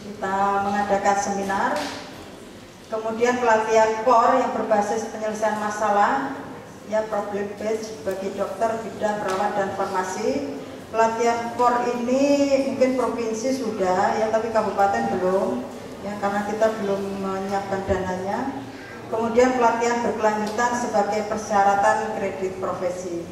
kita mengadakan seminar, kemudian pelatihan core yang berbasis penyelesaian masalah, ya problem based bagi dokter, bidan, perawat, dan farmasi. Pelatihan core ini mungkin provinsi sudah, ya, tapi kabupaten belum, ya, karena kita belum menyiapkan dananya. Kemudian pelatihan berkelanjutan sebagai persyaratan kredit profesi.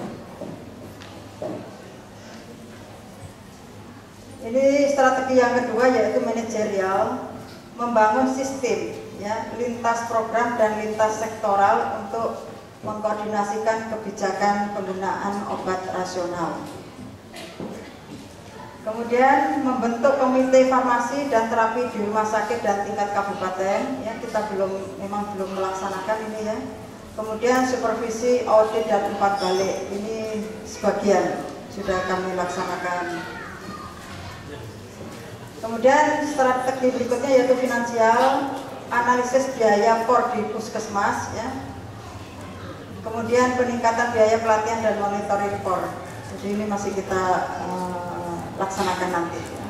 Ini strategi yang kedua, yaitu manajerial, membangun sistem, ya, lintas program dan lintas sektoral untuk mengkoordinasikan kebijakan penggunaan obat rasional. Kemudian membentuk komite farmasi dan terapi di rumah sakit dan tingkat kabupaten, ya, kita memang belum melaksanakan ini, ya. Kemudian supervisi, audit, dan umpan balik, ini sebagian sudah kami laksanakan. Kemudian strategi berikutnya yaitu finansial, analisis biaya core di puskesmas, ya. Kemudian peningkatan biaya pelatihan dan monitoring core. Jadi ini masih kita laksanakan nanti, ya.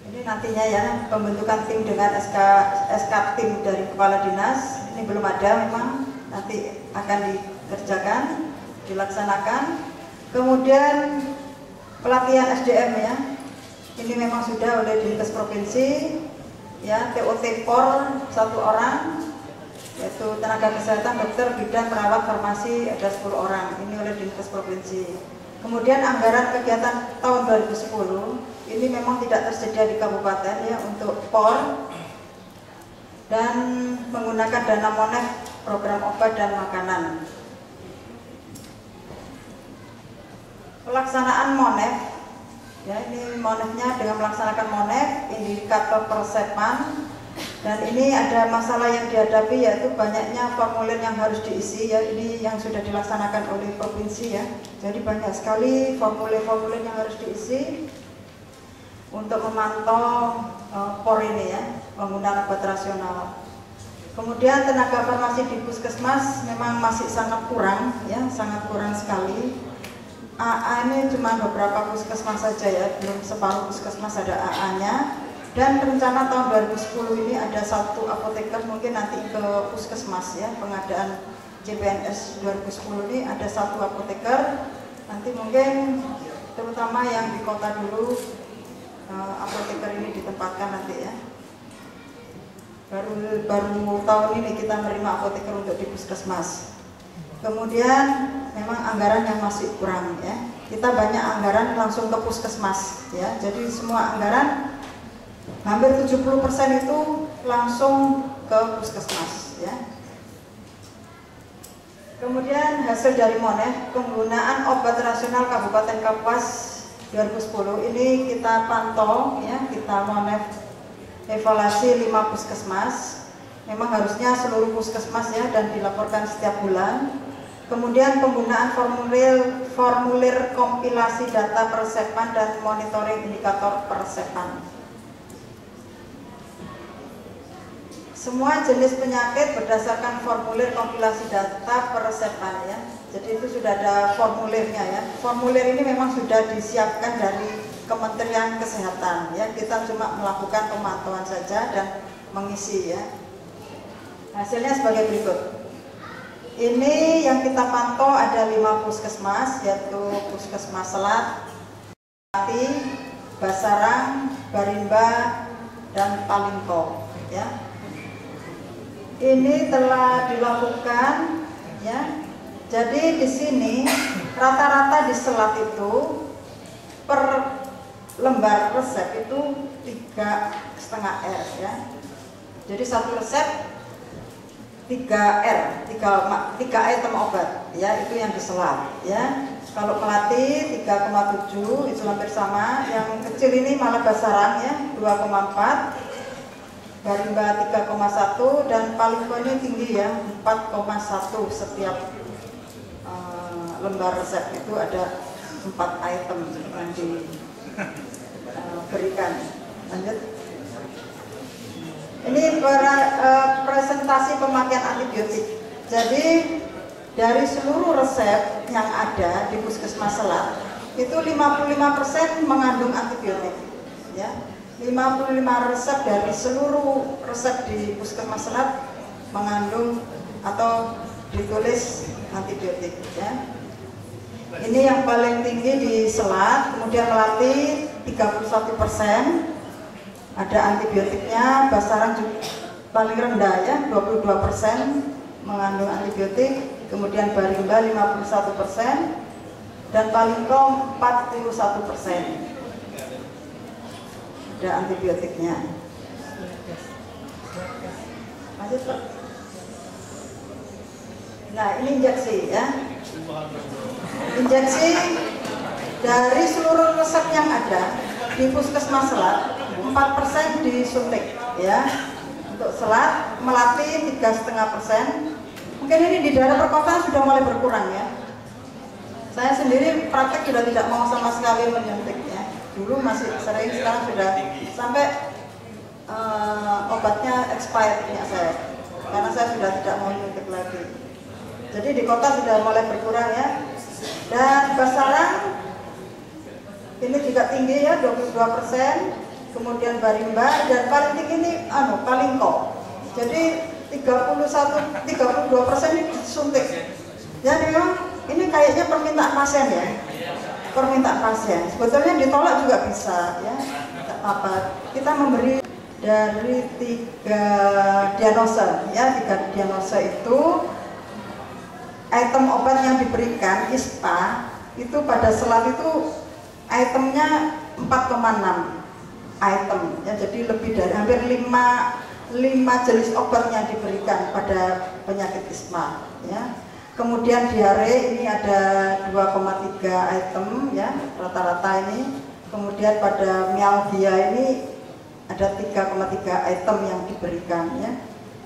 Ini nantinya, ya, pembentukan tim dengan SK tim dari kepala dinas. Ini belum ada, memang nanti akan dikerjakan, dilaksanakan. Kemudian pelatihan SDM, ya, ini memang sudah oleh Dinkes Provinsi, ya. TOT POR 1 orang, yaitu tenaga kesehatan, dokter, bidan, perawat, farmasi ada 10 orang, ini oleh Dinkes Provinsi. Kemudian anggaran kegiatan tahun 2010 ini memang tidak tersedia di kabupaten, ya, untuk POR dan menggunakan dana MONEF program obat dan makanan. Pelaksanaan MONEF, ya, ini MONEF-nya dengan melaksanakan MONEF, indikator persepan, dan ini ada masalah yang dihadapi, yaitu banyaknya formulir yang harus diisi, ya. Ini yang sudah dilaksanakan oleh provinsi, ya. Jadi banyak sekali formulir-formulir yang harus diisi untuk memantau POR ini, ya, penggunaan obat rasional. Kemudian tenaga farmasi di puskesmas memang masih sangat kurang, ya, sangat kurang sekali. AA ini cuma beberapa puskesmas saja, ya, belum separuh puskesmas ada AA-nya. Dan rencana tahun 2010 ini ada 1 apoteker, mungkin nanti ke puskesmas, ya, pengadaan CPNS 2010 ini ada 1 apoteker. Nanti mungkin terutama yang di kota dulu apoteker ini ditempatkan nanti, ya. Baru tahun ini kita menerima apoteker untuk di puskesmas. Kemudian memang anggaran yang masih kurang, ya. Kita banyak anggaran langsung ke puskesmas, ya. Jadi semua anggaran hampir 70% itu langsung ke puskesmas, ya. Kemudian hasil dari MONEF, penggunaan obat rasional Kabupaten Kapuas 2010 ini kita pantau, ya, kita MONEF evaluasi 5 puskesmas. Memang harusnya seluruh puskesmas, ya, dan dilaporkan setiap bulan. Kemudian penggunaan formulir kompilasi data persepan dan monitoring indikator persepan. Semua jenis penyakit berdasarkan formulir kompilasi data persepan, ya. Jadi itu sudah ada formulirnya, ya. Formulir ini memang sudah disiapkan dari Kementerian Kesehatan, ya. Kita cuma melakukan pemantauan saja dan mengisi, ya. Hasilnya sebagai berikut. Ini yang kita pantau ada 5 puskesmas, yaitu Puskesmas Selat, Pati, Basarang, Barimba, dan Palingko, ya. Ini telah dilakukan, ya. Jadi di sini rata-rata di Selat itu per lembar resep itu 3,5 R, ya. Jadi 1 resep 3 R, 3 item obat, ya, itu yang di Selat, ya. Kalau Melati 3,7 itu hampir sama. Yang kecil ini malah Basarang, ya, 2,4. Barimba 3,1 dan Palingko ini tinggi, ya, 4,1 setiap lembar resep itu ada 4 item yang diberikan. Lanjut. Ini presentasi pemakaian antibiotik. Jadi dari seluruh resep yang ada di Puskesmas Selat itu 55% mengandung antibiotik ya. 55 resep dari seluruh resep di Puskesmas Selat mengandung atau ditulis antibiotik ya. Ini yang paling tinggi di Selat, kemudian Melati 31% ada antibiotiknya, Basarang juga paling rendah ya 22% mengandung antibiotik, kemudian Barimba 51% dan Palingko 41% ada antibiotiknya. Lanjut Pak. Nah ini injeksi ya. Injeksi dari seluruh resep yang ada di Puskesmas Selat 4% disuntik ya. Untuk Selat, Melati 3,5%. Mungkin ini di daerah perkotaan sudah mulai berkurang ya. Saya sendiri praktek sudah tidak mau sama sekali menyuntik ya. Dulu masih sering, sekarang sudah sampai obatnya expired punya saya. Karena saya sudah tidak mau menyuntik lagi. Jadi di kota sudah mulai berkurang ya. Dan Basarang ini juga tinggi ya 22%. Kemudian Barimba dan paling tinggi ini Palingko. Jadi 32% disuntik. Jadi memang ini kayaknya permintaan pasien ya. Permintaan pasien. Sebetulnya ditolak juga bisa ya. Tidak apa-apa. Kita memberi dari 3 diagnosa ya. 3 diagnosa itu item obat yang diberikan ISPA itu pada Selat itu itemnya 4,6 item ya, jadi lebih dari hampir 5 jenis obat yang diberikan pada penyakit ISPA ya. Kemudian diare ini ada 2,3 item ya rata-rata ini. Kemudian pada myalgia ini ada 3,3 item yang diberikan ya.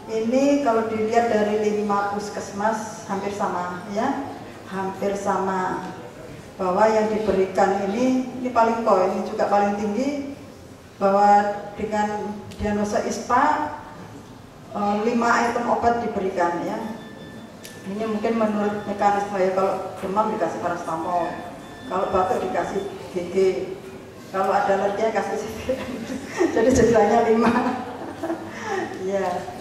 Ini kalau dilihat dari 5 puskesmas hampir sama ya, hampir sama, bahwa yang diberikan ini Palingko ini juga paling tinggi, bahwa dengan diagnosa ISPA 5 item obat diberikan ya. Ini mungkin menurut mekanisme ya, kalau demam dikasih paracetamol, kalau batuk dikasih GG, kalau ada alergi kasih jadi jumlahnya 5 ya.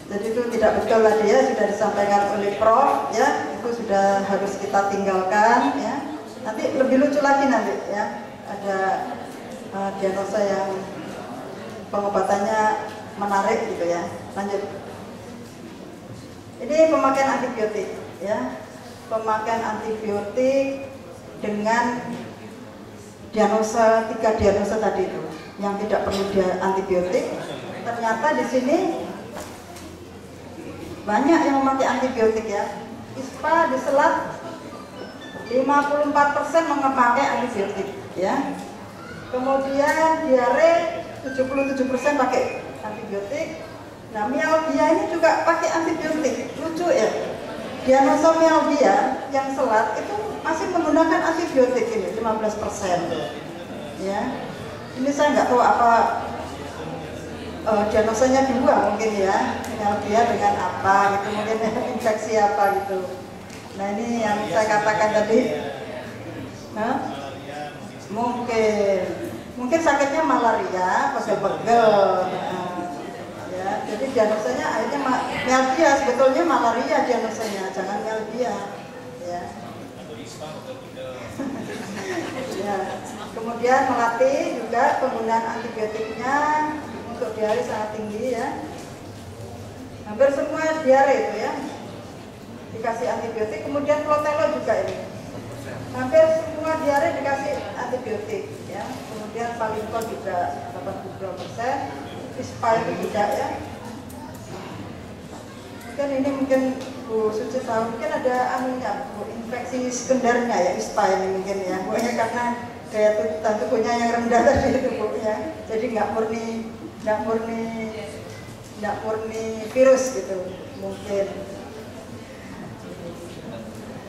Jadi itu tidak betul tadi ya, sudah disampaikan oleh Prof ya, itu sudah harus kita tinggalkan ya. Nanti lebih lucu lagi nanti ya, ada diagnosa yang pengobatannya menarik gitu ya. Lanjut. Ini pemakaian antibiotik ya. Pemakaian antibiotik dengan diagnosa 3 diagnosa tadi itu yang tidak perlu antibiotik. Ternyata di sini banyak yang memakai antibiotik ya. ISPA di Selat 54% memakai antibiotik ya. Kemudian diare 77% pakai antibiotik. Nah, myalgia ini juga pakai antibiotik. Lucu ya. Diagnosa myalgia yang Selat itu masih menggunakan antibiotik ini 15%. Ya. Ini saya nggak tahu apa diagnosanya 2 mungkin ya. Myalgia dengan apa gitu, mungkin infeksi apa gitu. Nah, ini yang saya katakan tadi. Mungkin sakitnya malaria, pegel-pegel ya. Jadi diagnosanya akhirnya myalgia, sebetulnya malaria diagnosanya, jangan myalgia ya. Ya. Kemudian Melati juga penggunaan antibiotiknya untuk diare sangat tinggi ya. Hampir semua diare itu ya dikasih antibiotik. Kemudian Plotelo juga ini hampir semua diare dikasih antibiotik ya. Kemudian Palingko juga 82%, ISPA itu juga ya. Mungkin Bu Suci tahu, mungkin ada infeksi sekundernya ya ISPA ini mungkin ya. Pokoknya karena daya tahan tubuhnya yang rendah tadi itu Bu ya. Jadi nggak murni virus gitu mungkin.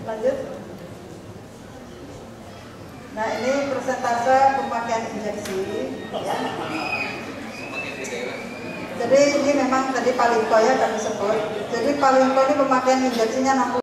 Lanjut. Nah, ini persentase pemakaian injeksi ya. Jadi ini memang tadi Palingko ya kami sebut. Jadi Palingko ini pemakaian injeksinya 60.